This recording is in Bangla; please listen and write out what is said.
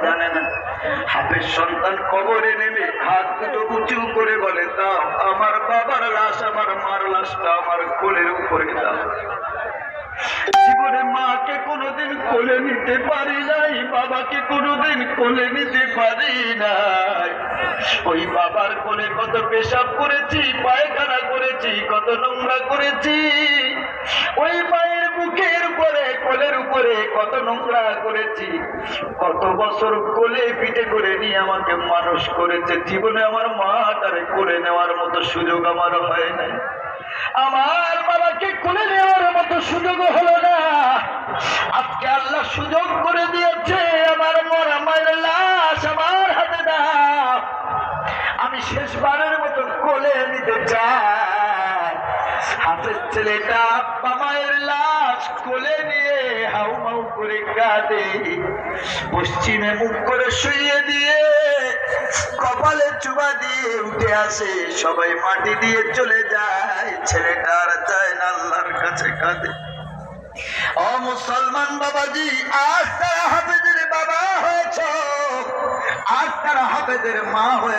জানে না। হাফেজ সন্তান কবরে নেমে হাত দুটো উঁচু করে বলে, দাও আমার বাবার লাশ, আমার মার লাশটা আমার কোলের উপরে দাও। জীবনে মাকে কোনোদিন কোলে নিতে পারি নাই, বাবাকে কোনোদিন কোলে নিতে পারি নাই। ওই বাবার কোলে কত পেশাব করেছি, পায়খানা করেছি, কত নোংরা করেছি। ওই মায়ের বুকের উপরে, কোলের উপরে কত নোংরা করেছি। কত বছর কোলে পিঠে করে নিয়ে আমাকে মানুষ করেছে। জীবনে আমার মাটারে কোলে নেওয়ার মতো সুযোগ আমার হয় নাই। আমার বাবাকে কোলে নেওয়ার মতো সুযোগ হলো না। আজকে আল্লাহ সুযোগ করে দিয়েছে, আমার মরা মায়ের লাশ আমার হাতে দাও, আমি শেষবারের মতো কোলে নিতে চাই। হাতের ছেলেটা আব্বা মায়ের লাশ কোলে নিয়ে হাউ মাউ করে কাঁদে। পশ্চিমে মুখ করে শুইয়ে দিয়ে কপালে চুমা দিয়ে উঠে আসে, সবাই মাটি দিয়ে চলে যায়। ছেলেটা আর যায় না, আল্লাহর কাছে কাঁদে। ও মুসলমান বাবাজি, আজ তারা হাফেজের বাবা হয়েছ, আজ তারা হাফেজের মা হয়ে